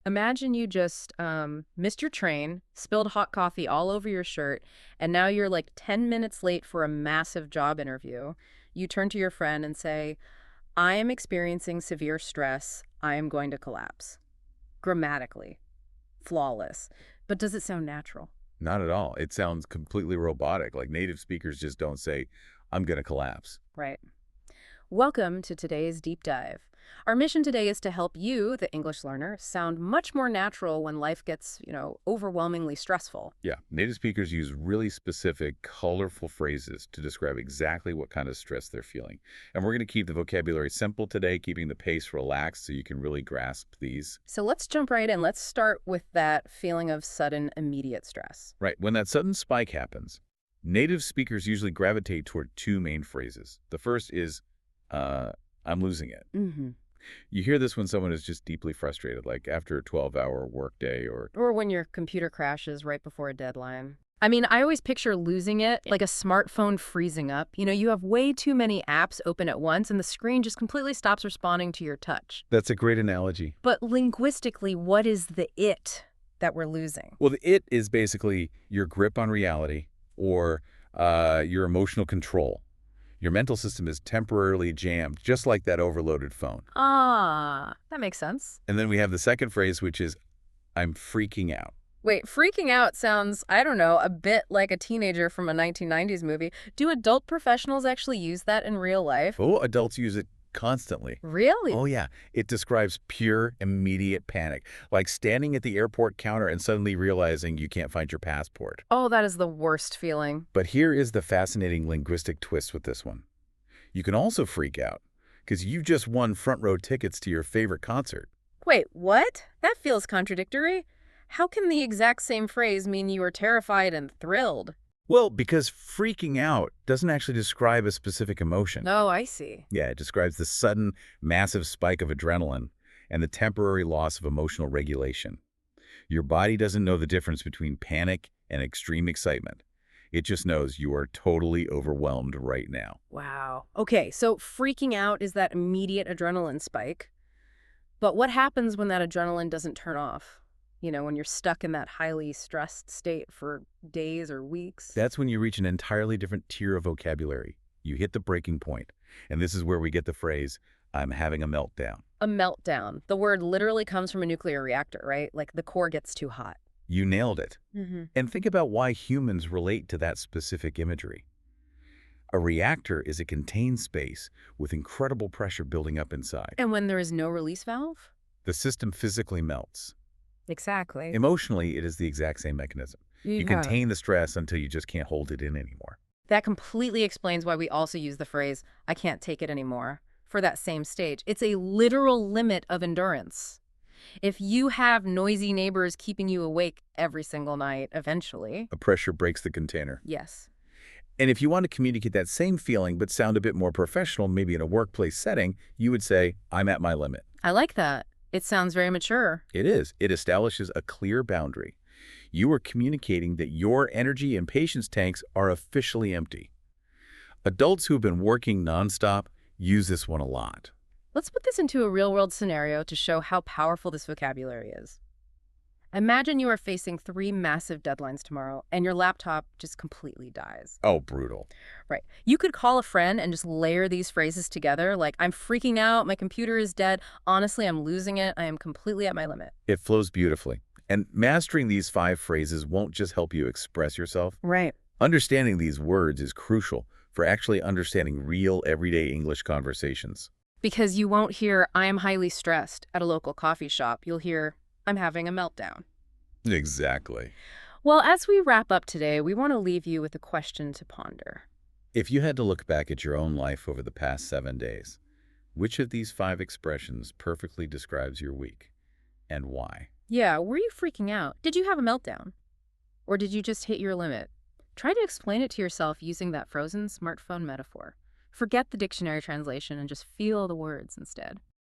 Imagine you just missed your train, spilled hot coffee all over your shirt, and now you're like 10 minutes late for a massive job interview. You turn to your friend and say, I am experiencing severe stress. I am going to collapse. Grammatically, flawless. But does it sound natural? Not at all. It sounds completely robotic. Like native speakers just don't say, I'm going to collapse. Right. Welcome to today's deep dive. Our mission today is to help you, the English learner, sound much more natural when life gets, overwhelmingly stressful. Yeah, native speakers use really specific, colorful phrases to describe exactly what kind of stress they're feeling. And we're going to keep the vocabulary simple today, keeping the pace relaxed so you can really grasp these. So let's jump right in. Let's start with that feeling of sudden, immediate stress. Right, when that sudden spike happens, native speakers usually gravitate toward two main phrases. The first is, I'm losing it. Mm-hmm. You hear this when someone is just deeply frustrated, like after a 12-hour workday or... Or when your computer crashes right before a deadline. I mean, I always picture losing it like a smartphone freezing up. You have way too many apps open at once and the screen just completely stops responding to your touch. That's a great analogy. But linguistically, what is the it that we're losing? Well, the it is basically your grip on reality or your emotional control. Your mental system is temporarily jammed, just like that overloaded phone. Ah, that makes sense. And then we have the second phrase, which is, I'm freaking out. Wait, freaking out sounds, I don't know, a bit like a teenager from a 1990s movie. Do adult professionals actually use that in real life? Oh, adults use it constantly. Really? Oh, yeah. It describes pure, immediate panic, like standing at the airport counter and suddenly realizing you can't find your passport. Oh, that is the worst feeling. But here is the fascinating linguistic twist with this one. You can also freak out because you just won front row tickets to your favorite concert. Wait, what? That feels contradictory. How can the exact same phrase mean you are terrified and thrilled? Well, because freaking out doesn't actually describe a specific emotion. Oh, I see. Yeah, it describes the sudden, massive spike of adrenaline and the temporary loss of emotional regulation. Your body doesn't know the difference between panic and extreme excitement. It just knows you are totally overwhelmed right now. Wow. Okay, so freaking out is that immediate adrenaline spike. But what happens when that adrenaline doesn't turn off? When you're stuck in that highly stressed state for days or weeks? That's when you reach an entirely different tier of vocabulary. You hit the breaking point. And this is where we get the phrase, I'm having a meltdown. A meltdown. The word literally comes from a nuclear reactor, right? Like the core gets too hot. You nailed it. Mm-hmm. And think about why humans relate to that specific imagery. A reactor is a contained space with incredible pressure building up inside. And when there is no release valve? The system physically melts. Exactly. Emotionally, it is the exact same mechanism. You contain the stress until you just can't hold it in anymore. That completely explains why we also use the phrase, I can't take it anymore, for that same stage. It's a literal limit of endurance. If you have noisy neighbors keeping you awake every single night, eventually... A pressure breaks the container. Yes. And if you want to communicate that same feeling but sound a bit more professional, maybe in a workplace setting, you would say, I'm at my limit. I like that. It sounds very mature. It is. It establishes a clear boundary. You are communicating that your energy and patience tanks are officially empty. Adults who have been working nonstop use this one a lot. Let's put this into a real-world scenario to show how powerful this vocabulary is. Imagine you are facing 3 massive deadlines tomorrow, and your laptop just completely dies. Oh, brutal. Right. You could call a friend and just layer these phrases together, like, I'm freaking out, my computer is dead, honestly, I'm losing it, I am completely at my limit. It flows beautifully. And mastering these 5 phrases won't just help you express yourself. Right. Understanding these words is crucial for actually understanding real, everyday English conversations. Because you won't hear, I am highly stressed at a local coffee shop. You'll hear, I'm having a meltdown. Exactly. Well, as we wrap up today, we want to leave you with a question to ponder. If you had to look back at your own life over the past 7 days, which of these 5 expressions perfectly describes your week, and why? Yeah, were you freaking out? Did you have a meltdown? Or did you just hit your limit? Try to explain it to yourself using that frozen smartphone metaphor. Forget the dictionary translation and just feel the words instead.